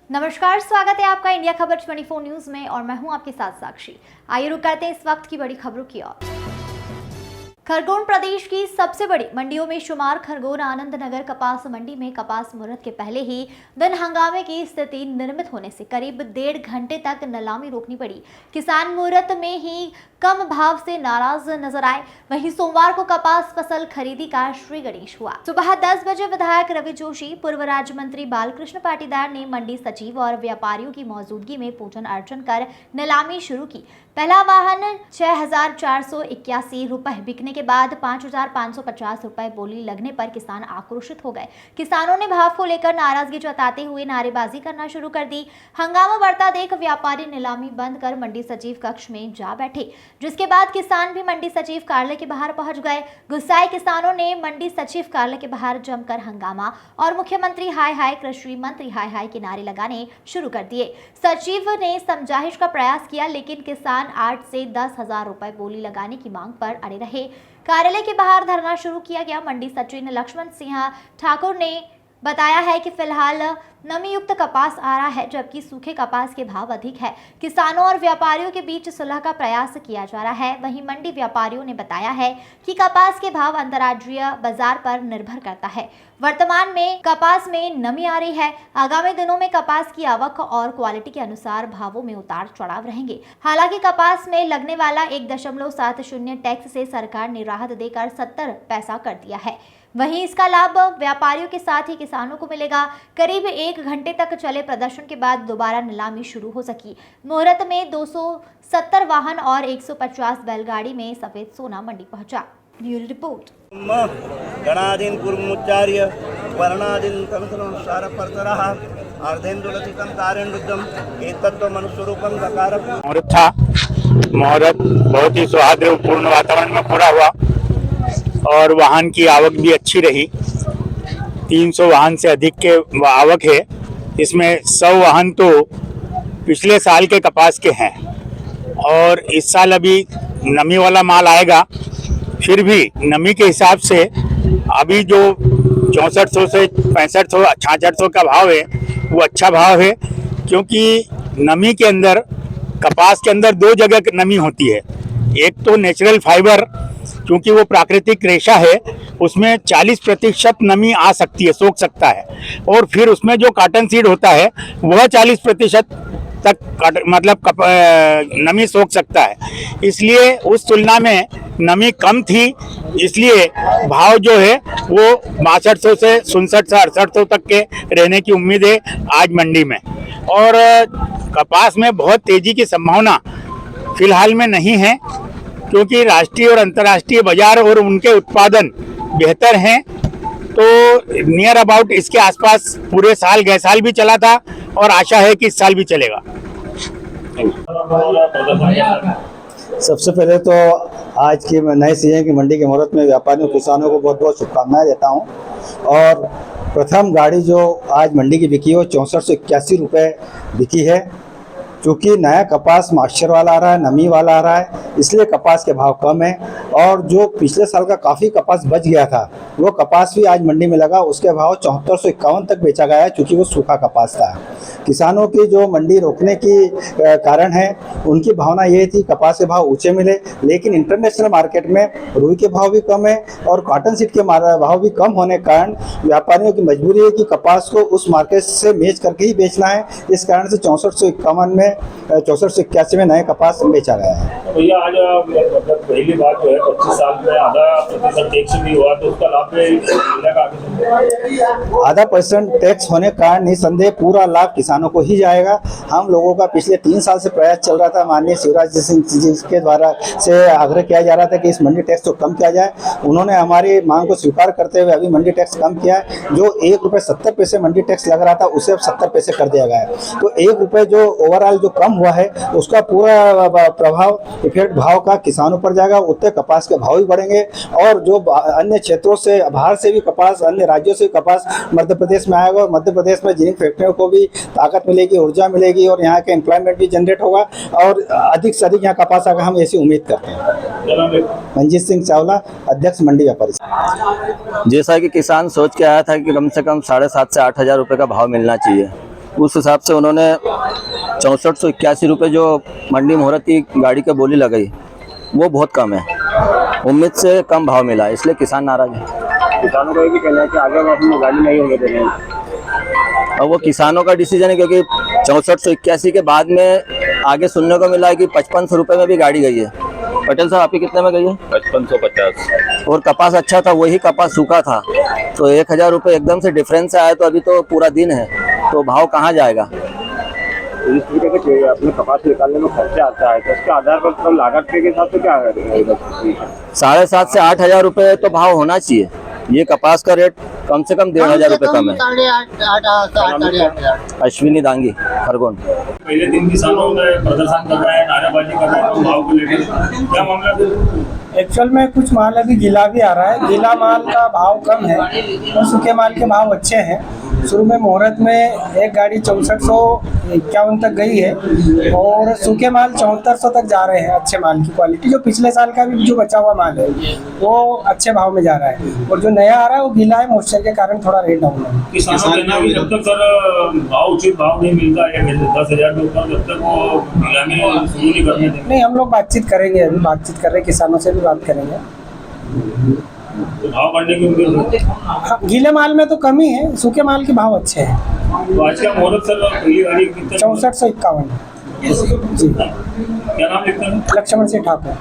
नमस्कार, स्वागत है आपका इंडिया खबर 24 न्यूज में और मैं हूं आपके साथ साक्षी। आइए रुक करते हैं इस वक्त की बड़ी खबरों की ओर। खरगोन प्रदेश की सबसे बड़ी मंडियों में शुमार खरगोन आनंद नगर कपास मंडी में कपास मुहूर्त के पहले ही दिन हंगामे की स्थिति निर्मित होने से करीब 1.5 घंटे तक नीलामी रोकनी पड़ी। किसान मुहूर्त में ही कम भाव से नाराज नजर आए। वहीं सोमवार को कपास फसल खरीदी का श्री गणेश हुआ। सुबह 10 बजे विधायक रवि जोशी, पूर्व राज्य मंत्री बालकृष्ण पाटीदार ने मंडी सचिव और व्यापारियों की मौजूदगी में पूजन अर्चन कर नीलामी शुरू की। पहला वाहन 6,481 रुपए बिकने के बाद 5,550 रुपए बोली लगने पर किसान आक्रोशित हो गए। किसानों ने भाव को लेकर नाराजगी जताते हुए नारेबाजी करना शुरू कर दी। हंगामा बढ़ता देख व्यापारी नीलामी बंद कर मंडी सचिव कक्ष में जा बैठे, जिसके बाद किसान भी मंडी सचिव कार्यालय के बाहर पहुंच गए। गुस्साए किसानों ने मंडी सचिव कार्यालय के बाहर जमकर हंगामा और मुख्यमंत्री हाय हाय, कृषि मंत्री हाय हाय के नारे लगाने शुरू कर दिए। सचिव ने समझाइश का प्रयास किया, लेकिन किसान 8 से 10,000 रुपए बोली लगाने की मांग पर अड़े रहे। कार्यालय के बाहर धरना शुरू किया गया। मंडी सचिव लक्ष्मण सिंह ठाकुर ने बताया है कि फिलहाल नमी युक्त कपास आ रहा है, जबकि सूखे कपास के भाव अधिक है। किसानों और व्यापारियों के बीच सुलह का प्रयास किया जा रहा है। वहीं मंडी व्यापारियों ने बताया है कि कपास के भाव अंतर्राज्यीय बाजार पर निर्भर करता है। वर्तमान में कपास में नमी आ रही है। आगामी दिनों में कपास की आवक और क्वालिटी के अनुसार भावों में उतार चढ़ाव रहेंगे। हालांकि कपास में लगने वाला 1.70 टैक्स से सरकार ने राहत देकर 70 पैसा कर दिया है। वहीं इसका लाभ व्यापारियों के साथ ही किसानों को मिलेगा। करीब 1 घंटे तक चले प्रदर्शन के बाद दोबारा नीलामी शुरू हो सकी। मुहूर्त में 270 वाहन और 150 बैलगाड़ी में सफेद सोना मंडी पहुंचा। Bureau report. गणादीन कुर्मुच्चार्य वर्णादीन तमसनसार परतरः अर्धेन्दुलसितं तारेन्दुद्धम एतत्व मनुस्वरूपं गकारं। मुहूर्त बहुत ही सौहार्दपूर्ण वातावरण में पूरा हुआ और वाहन की आवक भी अच्छी रही। 300 वाहन से अधिक के आवक है। इसमें 100 वाहन तो पिछले साल के कपास के हैं और इस साल अभी नमी वाला माल आएगा। फिर भी नमी के हिसाब से अभी जो 6400 से 6500 6600 का भाव है वो अच्छा भाव है, क्योंकि नमी के अंदर कपास के अंदर 2 जगह नमी होती है। एक तो नेचुरल फाइबर, क्योंकि वो प्राकृतिक रेशा है, उसमें 40% नमी आ सकती है, सोख सकता है। और फिर उसमें जो कॉटन सीड होता है वह 40% तक नमी सोख सकता है। इसलिए उस तुलना में नमी कम थी, इसलिए भाव जो है वो 6200 से 6700 से 6800 तक के रहने की उम्मीद है आज मंडी में। और कपास में बहुत तेजी की संभावना फिलहाल में नहीं है, क्योंकि राष्ट्रीय और अंतर्राष्ट्रीय बाजार और उनके उत्पादन बेहतर हैं। तो नियर अबाउट इसके आसपास पूरे साल गए साल भी चला था और आशा है कि इस साल भी चलेगा। सबसे पहले तो आज की नए सीजन की मंडी के मुहूर्त में व्यापारियों किसानों को बहुत बहुत शुभकामनाएं देता हूं। और प्रथम गाड़ी जो आज मंडी की बिकी है वो 6481 रुपये बिकी है। चूँकि नया कपास मॉइस्चर वाला आ रहा है, नमी वाला आ रहा है, इसलिए कपास के भाव कम है। और जो पिछले साल का काफ़ी कपास बच गया था वो कपास भी आज मंडी में लगा, उसके भाव 7451 तक बेचा गया है, चूँकि वो सूखा कपास था। किसानों की जो मंडी रोकने की कारण है, उनकी भावना ये थी कपास के भाव ऊँचे मिले, लेकिन इंटरनेशनल मार्केट में रुई के भाव भी कम है और कॉटन सीड के भाव भी कम होने के कारण व्यापारियों की मजबूरी है कि कपास को उस मार्केट से मैच करके ही बेचना है। इस कारण से 6451 में 6481 में नए कपास बेचा गया है। भैया आज मतलब पहली बार जो है 25 साल में आधा % टैक्स भी हुआ, तो उसका लाभ मिलेगा? 0.5% टैक्स होने का कारण निसंदेह पूरा लाभ किसानों को ही जाएगा। हम लोगों का पिछले 3 साल से प्रयास चल रहा था, माननीय शिवराज सिंह जी के द्वारा से आग्रह किया जा रहा था कि इस मंडी टैक्स को कम किया जाए। उन्होंने हमारी मांग को स्वीकार करते हुए अभी मंडी टैक्स कम किया है। जो ₹1.70 मंडी टैक्स लग रहा था उसे 70 पैसे कर दिया गया है। तो ₹1 जो ओवरऑल जो कम हुआ है उसका पूरा प्रभाव इफेक्ट भाव का किसानों पर जाएगा। उत्तर कपास के भाव भी बढ़ेंगे और जो अन्य क्षेत्रों से बाहर से भी कपास, अन्य राज्यों से कपास मध्य प्रदेश में आएगा और मध्य प्रदेश में जिन फैक्ट्रियों को भी ताकत मिलेगी, ऊर्जा मिलेगी और यहाँ के एम्प्लॉयमेंट भी जनरेट होगा और अधिक से अधिक यहाँ कपास आएगा, हम ऐसी उम्मीद करते हैं। मंजीत सिंह चावला, अध्यक्ष मंडी व्यापारी। जैसा कि किसान सोच के आया था कि कम से कम 7,500 से 8,000 रुपये का भाव मिलना चाहिए, उस हिसाब से उन्होंने 6481 रुपये जो मंडी मुहूर्त की गाड़ी की बोली लगाई वो बहुत कम है, उम्मीद से कम भाव मिला है, इसलिए किसान नाराज है। किसानों का ये भी कहना है कि आगे हम गाड़ी नहीं होने देंगे। और वो किसानों का डिसीजन है, क्योंकि 6481 के बाद में आगे सुनने को मिला है कि 5500 रुपये में भी गाड़ी गई है। पटेल साहब आपकी कितने में गई है? 5550। और कपास अच्छा था, वही कपास सूखा था, तो 1000 रुपये एकदम से डिफरेंस आया। तो अभी तो पूरा दिन है, तो भाव कहाँ जाएगा? जिस तरीके के अपने कपास निकालने में खर्चा आता है तो उसके आधार पर तो लागत के हिसाब से क्या है? 7,500 से 8,000 रुपये तो भाव होना चाहिए। ये कपास का रेट कम से कम 1,500 रुपये कम है। 8,500 अश्विनी दांगी, खरगोन। पहले दिन किसानों ने प्रदर्शन कर रहे हैं, नारेबाजी कर रहे हैं भाव को लेकर, क्या मामला है? एक्चुअल में कुछ माल अभी गीला भी आ रहा है, गीला माल का भाव कम है और सूखे माल के भाव अच्छे हैं। शुरू में मुहूर्त में एक गाड़ी 6451 तक गई है और सूखे माल 7400 तक जा रहे हैं। अच्छे माल की क्वालिटी जो पिछले साल का भी जो बचा हुआ माल है वो अच्छे भाव में जा रहा है, और जो नया आ रहा है वो गीला है, मॉइस्चर के कारण थोड़ा रेट डाउन है। किसानों का कहना है कि जब तक सर भाव उचित भाव नहीं मिलता है 10,000 के ऊपर, जब तक वो नीलामी शुरू नहीं करने देंगे। नहीं, हम लोग बातचीत करेंगे, अभी बातचीत कर रहे हैं, किसानों से भी बात करेंगे। तो भाव बढ़ने की उम्मीद है? हाँ, गीले माल में तो कमी है, सूखे माल के भाव अच्छे हैं। तो आज का मुहूर्त सर पहली गाड़ी कितने? 6451। जी, क्या नाम लिखते हैं? लक्ष्मण सिंह ठाकुर।